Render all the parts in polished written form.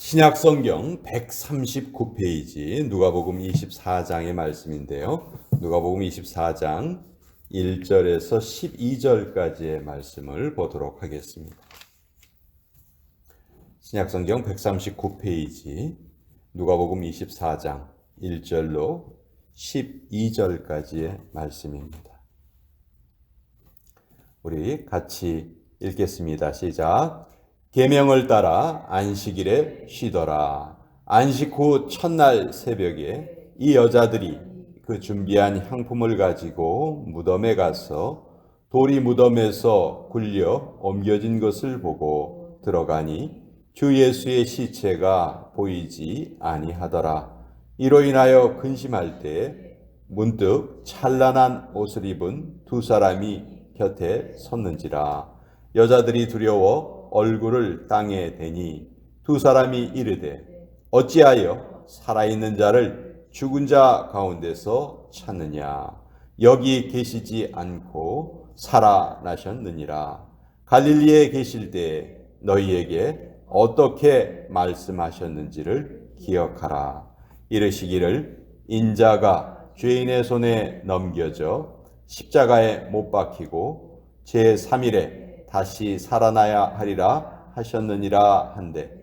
신약성경 139페이지 누가복음 24장의 말씀인데요. 누가복음 24장 1절에서 12절까지의 말씀을 보도록 하겠습니다. 신약성경 139페이지 누가복음 24장 1절로 12절까지의 말씀입니다. 우리 같이 읽겠습니다. 시작. 계명을 따라 안식일에 쉬더라. 안식 후 첫날 새벽에 이 여자들이 그 준비한 향품을 가지고 무덤에 가서 돌이 무덤에서 굴려 옮겨진 것을 보고 들어가니 주 예수의 시체가 보이지 아니하더라. 이로 인하여 근심할 때 문득 찬란한 옷을 입은 두 사람이 곁에 섰는지라. 여자들이 두려워 얼굴을 땅에 대니 두 사람이 이르되 어찌하여 살아있는 자를 죽은 자 가운데서 찾느냐. 여기 계시지 않고 살아나셨느니라. 갈릴리에 계실 때 너희에게 어떻게 말씀하셨는지를 기억하라. 이르시기를 인자가 죄인의 손에 넘겨져 십자가에 못 박히고 제3일에 다시 살아나야 하리라 하셨느니라 한데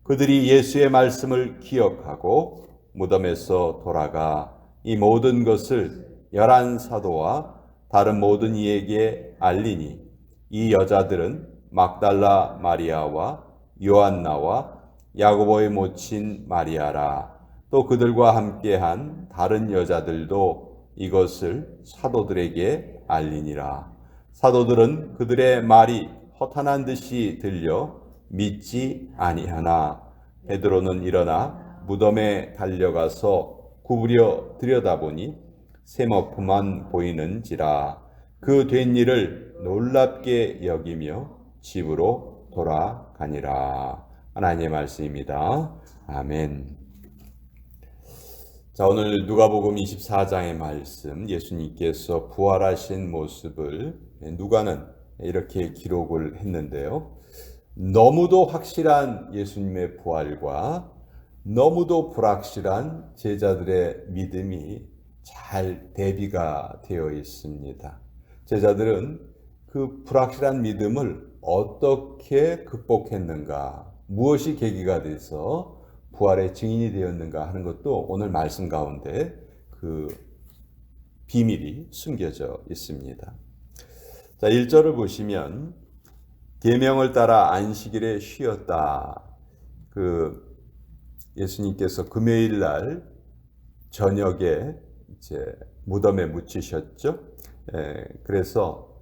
그들이 예수의 말씀을 기억하고 무덤에서 돌아가 이 모든 것을 11 사도와 다른 모든 이에게 알리니 이 여자들은 막달라 마리아와 요한나와 야고보의 모친 마리아라. 또 그들과 함께한 다른 여자들도 이것을 사도들에게 알리니라. 사도들은 그들의 말이 허탄한 듯이 들려 믿지 아니하나 베드로는 일어나 무덤에 달려가서 구부려 들여다보니 세머프만 보이는지라. 그 된 일을 놀랍게 여기며 집으로 돌아가니라. 하나님의 말씀입니다. 아멘. 자, 오늘 누가복음 24장의 말씀, 예수님께서 부활하신 모습을 누가는 이렇게 기록을 했는데요. 너무도 확실한 예수님의 부활과 너무도 불확실한 제자들의 믿음이 잘 대비가 되어 있습니다. 제자들은 그 불확실한 믿음을 어떻게 극복했는가, 무엇이 계기가 돼서 부활의 증인이 되었는가 하는 것도 오늘 말씀 가운데 그 비밀이 숨겨져 있습니다. 자, 1절을 보시면 계명을 따라 안식일에 쉬었다. 그 예수님께서 금요일 날 저녁에 이제 무덤에 묻히셨죠. 그래서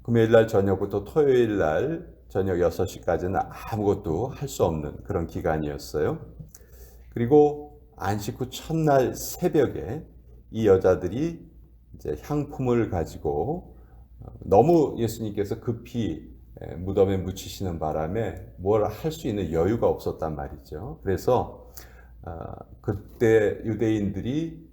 금요일 날 저녁부터 토요일 날 저녁 6시까지는 아무것도 할 수 없는 그런 기간이었어요. 그리고 안식 후 첫날 새벽에 이 여자들이 이제 향품을 가지고 너무 예수님께서 급히 무덤에 묻히시는 바람에 뭘 할 수 있는 여유가 없었단 말이죠. 그래서 그때 유대인들이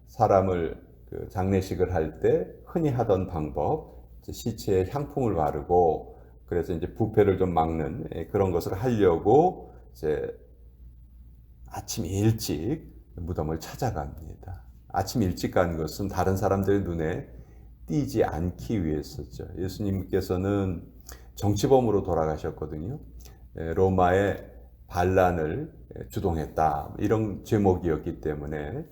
사람을 장례식을 할 때 흔히 하던 방법, 시체에 향품을 바르고 그래서 이제 부패를 좀 막는 그런 것을 하려고 이제 아침 일찍 무덤을 찾아갑니다. 아침 일찍 간 것은 다른 사람들의 눈에 띄지 않기 위해서죠. 예수님께서는 정치범으로 돌아가셨거든요. 로마의 반란을 주동했다, 이런 제목이었기 때문에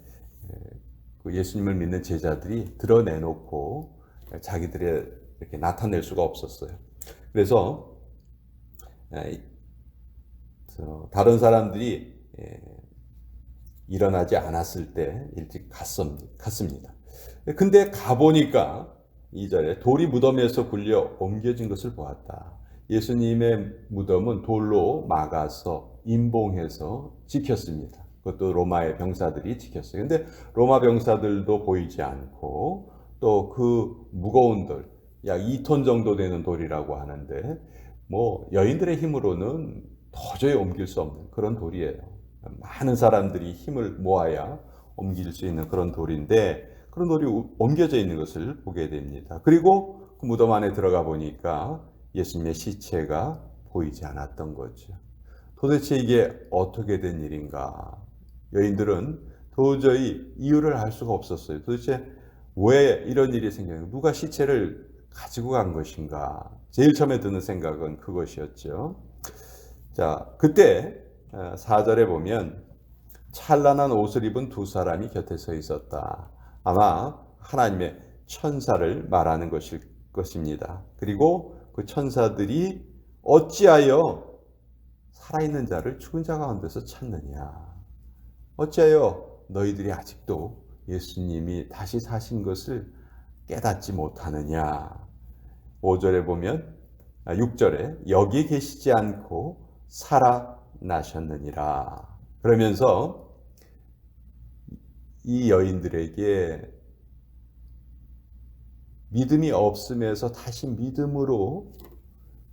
예수님을 믿는 제자들이 드러내놓고 자기들의 이렇게 나타낼 수가 없었어요. 그래서 다른 사람들이 일어나지 않았을 때 일찍 갔습니다. 근데 가보니까 2절에 돌이 무덤에서 굴려 옮겨진 것을 보았다. 예수님의 무덤은 돌로 막아서 임봉해서 지켰습니다. 그것도 로마의 병사들이 지켰어요. 근데 로마 병사들도 보이지 않고 또 그 무거운 돌, 약 2톤 정도 되는 돌이라고 하는데 뭐 여인들의 힘으로는 도저히 옮길 수 없는 그런 돌이에요. 많은 사람들이 힘을 모아야 옮길 수 있는 그런 돌인데 그런 돌이 옮겨져 있는 것을 보게 됩니다. 그리고 그 무덤 안에 들어가 보니까 예수님의 시체가 보이지 않았던 거죠. 도대체 이게 어떻게 된 일인가? 여인들은 도저히 이유를 알 수가 없었어요. 도대체 왜 이런 일이 생겼는가? 누가 시체를 가지고 간 것인가? 제일 처음에 드는 생각은 그것이었죠. 자, 그때 4절에 보면 찬란한 옷을 입은 두 사람이 곁에 서 있었다. 아마 하나님의 천사를 말하는 것일 것입니다. 그리고 그 천사들이 어찌하여 살아있는 자를 죽은 자 가운데서 찾느냐? 어찌하여 너희들이 아직도 예수님이 다시 사신 것을 깨닫지 못하느냐? 5절에 보면 6절에 여기 계시지 않고 살아나셨느니라. 그러면서 이 여인들에게 믿음이 없음에서 다시 믿음으로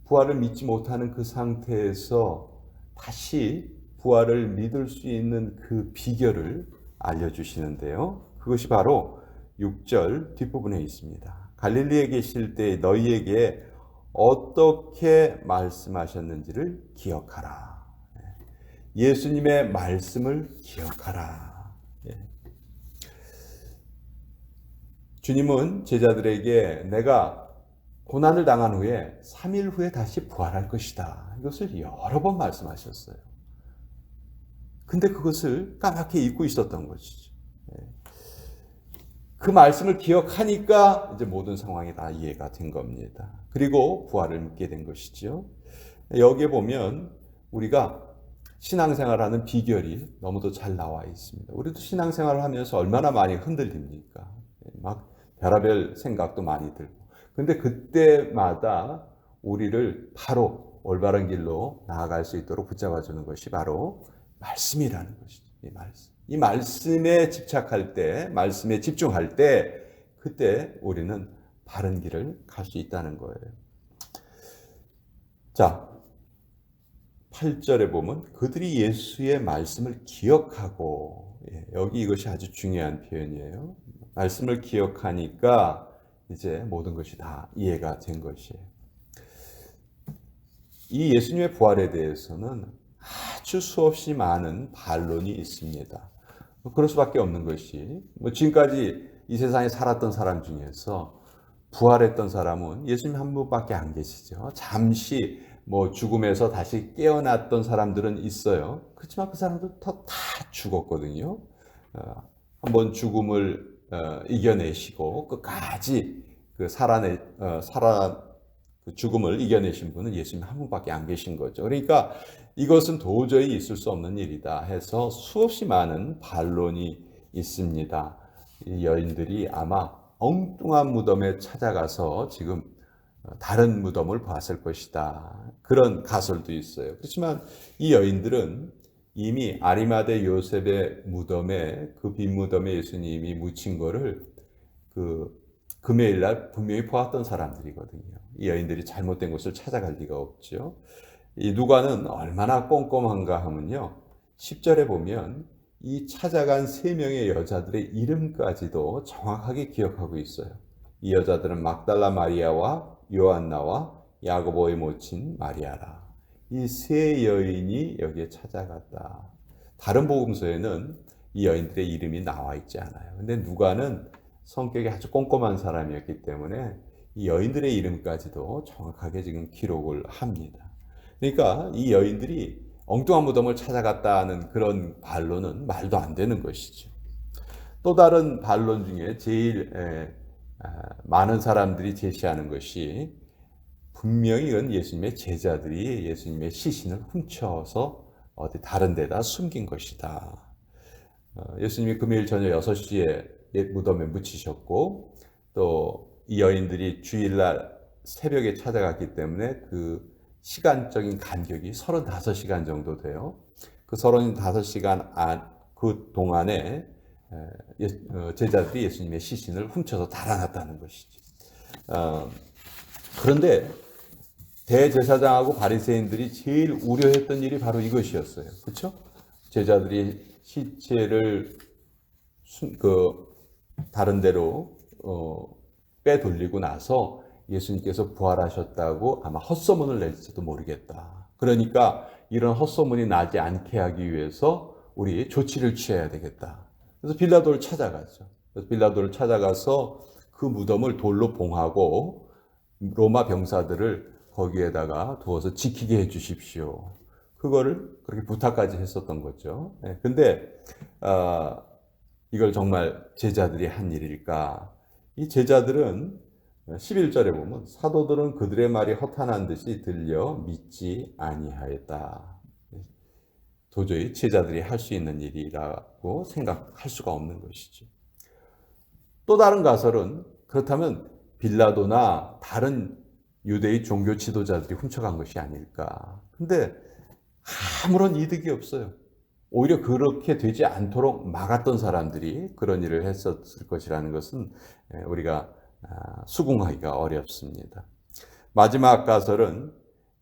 부활을 믿지 못하는 그 상태에서 다시 부활을 믿을 수 있는 그 비결을 알려주시는데요. 그것이 바로 6절 뒷부분에 있습니다. 갈릴리에 계실 때 너희에게 어떻게 말씀하셨는지를 기억하라. 예수님의 말씀을 기억하라. 주님은 제자들에게 내가 고난을 당한 후에 3일 후에 다시 부활할 것이다. 이것을 여러 번 말씀하셨어요. 근데 그것을 까맣게 잊고 있었던 것이죠. 그 말씀을 기억하니까 이제 모든 상황이 다 이해가 된 겁니다. 그리고 부활을 믿게 된 것이죠. 여기에 보면 우리가 신앙생활하는 비결이 너무도 잘 나와 있습니다. 우리도 신앙생활을 하면서 얼마나 많이 흔들립니까? 막 별의별 생각도 많이 들고. 근데 그때마다 우리를 바로 올바른 길로 나아갈 수 있도록 붙잡아주는 것이 바로 말씀이라는 것이죠. 이 말씀. 이 말씀에 집착할 때, 말씀에 집중할 때, 그때 우리는 바른 길을 갈 수 있다는 거예요. 자, 8절에 보면 그들이 예수의 말씀을 기억하고, 여기 이것이 아주 중요한 표현이에요. 말씀을 기억하니까 이제 모든 것이 다 이해가 된 것이에요. 이 예수님의 부활에 대해서는 아주 수없이 많은 반론이 있습니다. 그럴 수밖에 없는 것이 지금까지 이 세상에 살았던 사람 중에서 부활했던 사람은 예수님 한 분밖에 안 계시죠. 잠시 죽음에서 다시 깨어났던 사람들은 있어요. 그렇지만 그 사람들 다 죽었거든요. 한번 죽음을 이겨내시고 끝까지 그 죽음을 이겨내신 분은 예수님 한 분밖에 안 계신 거죠. 그러니까 이것은 도저히 있을 수 없는 일이다 해서 수없이 많은 반론이 있습니다. 이 여인들이 아마 엉뚱한 무덤에 찾아가서 지금 다른 무덤을 봤을 것이다. 그런 가설도 있어요. 그렇지만 이 여인들은 이미 아리마대 요셉의 무덤에 그 빈 무덤에 예수님이 묻힌 거를 그 금요일 날 분명히 보았던 사람들이거든요. 이 여인들이 잘못된 곳을 찾아갈 리가 없죠. 이 누가는 얼마나 꼼꼼한가 하면요. 10절에 보면 이 찾아간 3명의 여자들의 이름까지도 정확하게 기억하고 있어요. 이 여자들은 막달라 마리아와 요한나와 야고보의 모친 마리아라. 이 3 여인이 여기에 찾아갔다. 다른 복음서에는 이 여인들의 이름이 나와 있지 않아요. 근데 누가는 성격이 아주 꼼꼼한 사람이었기 때문에 이 여인들의 이름까지도 정확하게 지금 기록을 합니다. 그러니까 이 여인들이 엉뚱한 무덤을 찾아갔다는 그런 반론은 말도 안 되는 것이죠. 또 다른 반론 중에 제일 많은 사람들이 제시하는 것이 분명히 이건 예수님의 제자들이 예수님의 시신을 훔쳐서 어디 다른 데다 숨긴 것이다. 예수님이 금요일 저녁 6시에 무덤에 묻히셨고 또 이 여인들이 주일날 새벽에 찾아갔기 때문에 그 시간적인 간격이 35시간 정도 돼요. 그 35시간 그 동안에 제자들이 예수님의 시신을 훔쳐서 달아났다는 것이죠. 그런데 대제사장하고 바리새인들이 제일 우려했던 일이 바로 이것이었어요. 그렇죠? 제자들이 시체를 다른 데로 빼돌리고 나서 예수님께서 부활하셨다고 아마 헛소문을 낼지도 모르겠다. 그러니까 이런 헛소문이 나지 않게 하기 위해서 우리 조치를 취해야 되겠다. 그래서 빌라도를 찾아가죠. 그래서 빌라도를 찾아가서 그 무덤을 돌로 봉하고 로마 병사들을 거기에다가 두어서 지키게 해 주십시오. 그거를 그렇게 부탁까지 했었던 거죠. 근데 이걸 정말 제자들이 한 일일까? 이 제자들은 11절에 보면 사도들은 그들의 말이 허탄한 듯이 들려 믿지 아니하였다. 도저히 제자들이 할 수 있는 일이라고 생각할 수가 없는 것이죠. 또 다른 가설은 그렇다면 빌라도나 다른 유대의 종교 지도자들이 훔쳐간 것이 아닐까. 근데 아무런 이득이 없어요. 오히려 그렇게 되지 않도록 막았던 사람들이 그런 일을 했었을 것이라는 것은 우리가 수긍하기가 어렵습니다. 마지막 가설은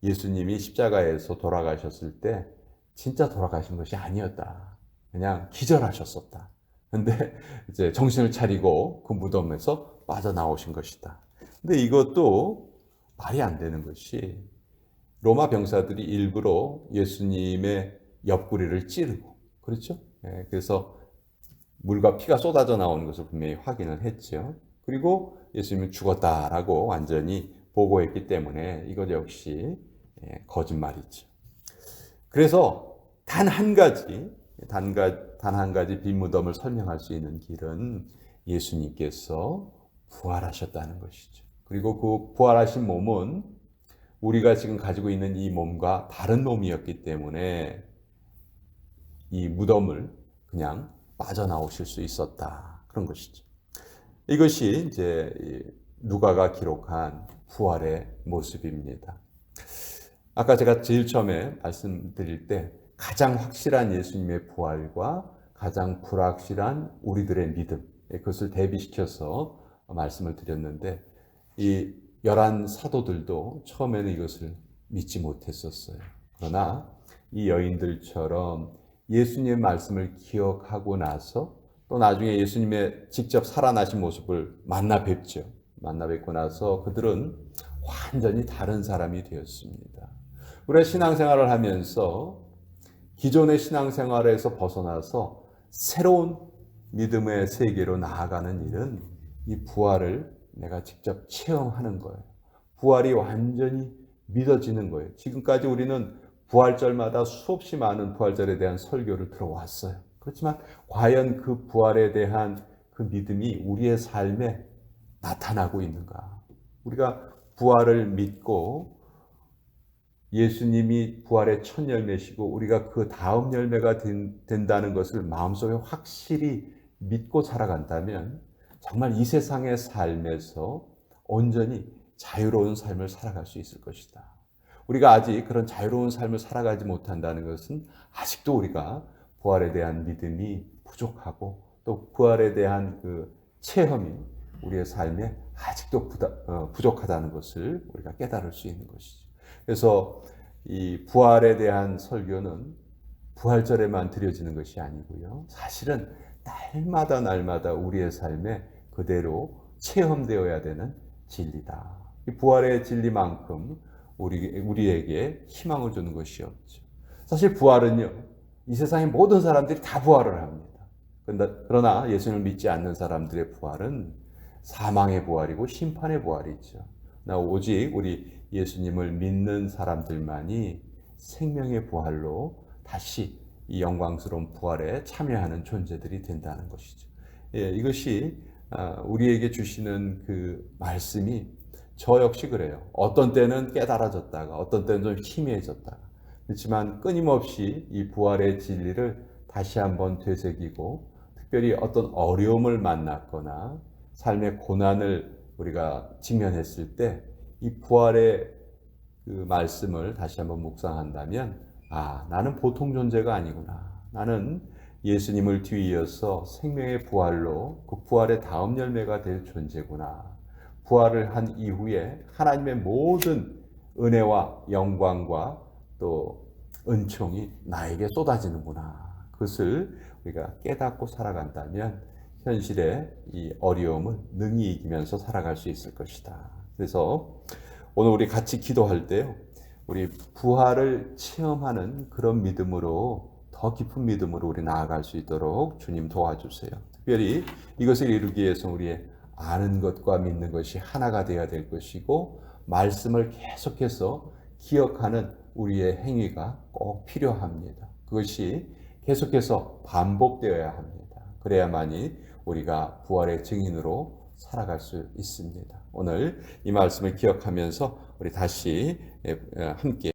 예수님이 십자가에서 돌아가셨을 때 진짜 돌아가신 것이 아니었다. 그냥 기절하셨었다. 근데 이제 정신을 차리고 그 무덤에서 빠져나오신 것이다. 근데 이것도 말이 안 되는 것이 로마 병사들이 일부러 예수님의 옆구리를 찌르고, 그렇죠? 그래서 물과 피가 쏟아져 나오는 것을 분명히 확인을 했죠. 그리고 예수님은 죽었다라고 완전히 보고했기 때문에 이것 역시 거짓말이죠. 그래서 단 한 가지 빈 무덤을 설명할 수 있는 길은 예수님께서 부활하셨다는 것이죠. 그리고 그 부활하신 몸은 우리가 지금 가지고 있는 이 몸과 다른 몸이었기 때문에 이 무덤을 그냥 빠져나오실 수 있었다. 그런 것이죠. 이것이 이제 누가가 기록한 부활의 모습입니다. 아까 제가 제일 처음에 말씀드릴 때 가장 확실한 예수님의 부활과 가장 불확실한 우리들의 믿음, 그것을 대비시켜서 말씀을 드렸는데 이 11 사도들도 처음에는 이것을 믿지 못했었어요. 그러나 이 여인들처럼 예수님의 말씀을 기억하고 나서 또 나중에 예수님의 직접 살아나신 모습을 만나 뵙죠. 만나 뵙고 나서 그들은 완전히 다른 사람이 되었습니다. 우리가 신앙생활을 하면서 기존의 신앙생활에서 벗어나서 새로운 믿음의 세계로 나아가는 일은 이 부활을 내가 직접 체험하는 거예요. 부활이 완전히 믿어지는 거예요. 지금까지 우리는 부활절마다 수없이 많은 부활절에 대한 설교를 들어왔어요. 그렇지만 과연 그 부활에 대한 그 믿음이 우리의 삶에 나타나고 있는가? 우리가 부활을 믿고 예수님이 부활의 첫 열매시고 우리가 그 다음 열매가 된다는 것을 마음속에 확실히 믿고 살아간다면 정말 이 세상의 삶에서 온전히 자유로운 삶을 살아갈 수 있을 것이다. 우리가 아직 그런 자유로운 삶을 살아가지 못한다는 것은 아직도 우리가 부활에 대한 믿음이 부족하고 또 부활에 대한 그 체험이 우리의 삶에 아직도 부족하다는 것을 우리가 깨달을 수 있는 것이죠. 그래서 이 부활에 대한 설교는 부활절에만 드려지는 것이 아니고요. 사실은 날마다 우리의 삶에 그대로 체험되어야 되는 진리다. 이 부활의 진리만큼 우리에게 희망을 주는 것이 없죠. 사실 부활은요, 이 세상의 모든 사람들이 다 부활을 합니다. 그러나 예수님을 믿지 않는 사람들의 부활은 사망의 부활이고 심판의 부활이죠. 오직 우리 예수님을 믿는 사람들만이 생명의 부활로 다시 이 영광스러운 부활에 참여하는 존재들이 된다는 것이죠. 이것이 우리에게 주시는 그 말씀이 저 역시 그래요. 어떤 때는 깨달아졌다가 어떤 때는 좀 희미해졌다가 그렇지만 끊임없이 이 부활의 진리를 다시 한번 되새기고 특별히 어떤 어려움을 만났거나 삶의 고난을 우리가 직면했을 때 이 부활의 그 말씀을 다시 한번 묵상한다면 나는 보통 존재가 아니구나. 나는 예수님을 뒤이어서 생명의 부활로 그 부활의 다음 열매가 될 존재구나. 부활을 한 이후에 하나님의 모든 은혜와 영광과 또 은총이 나에게 쏟아지는구나. 그것을 우리가 깨닫고 살아간다면 현실의 이 어려움을 능히 이기면서 살아갈 수 있을 것이다. 그래서 오늘 우리 같이 기도할 때요. 우리 부활을 체험하는 그런 믿음으로, 더 깊은 믿음으로 우리 나아갈 수 있도록 주님 도와주세요. 특별히 이것을 이루기 위해서 우리의 아는 것과 믿는 것이 하나가 되어야 될 것이고, 말씀을 계속해서 기억하는 우리의 행위가 꼭 필요합니다. 그것이 계속해서 반복되어야 합니다. 그래야만이 우리가 부활의 증인으로 살아갈 수 있습니다. 오늘 이 말씀을 기억하면서 우리 다시 함께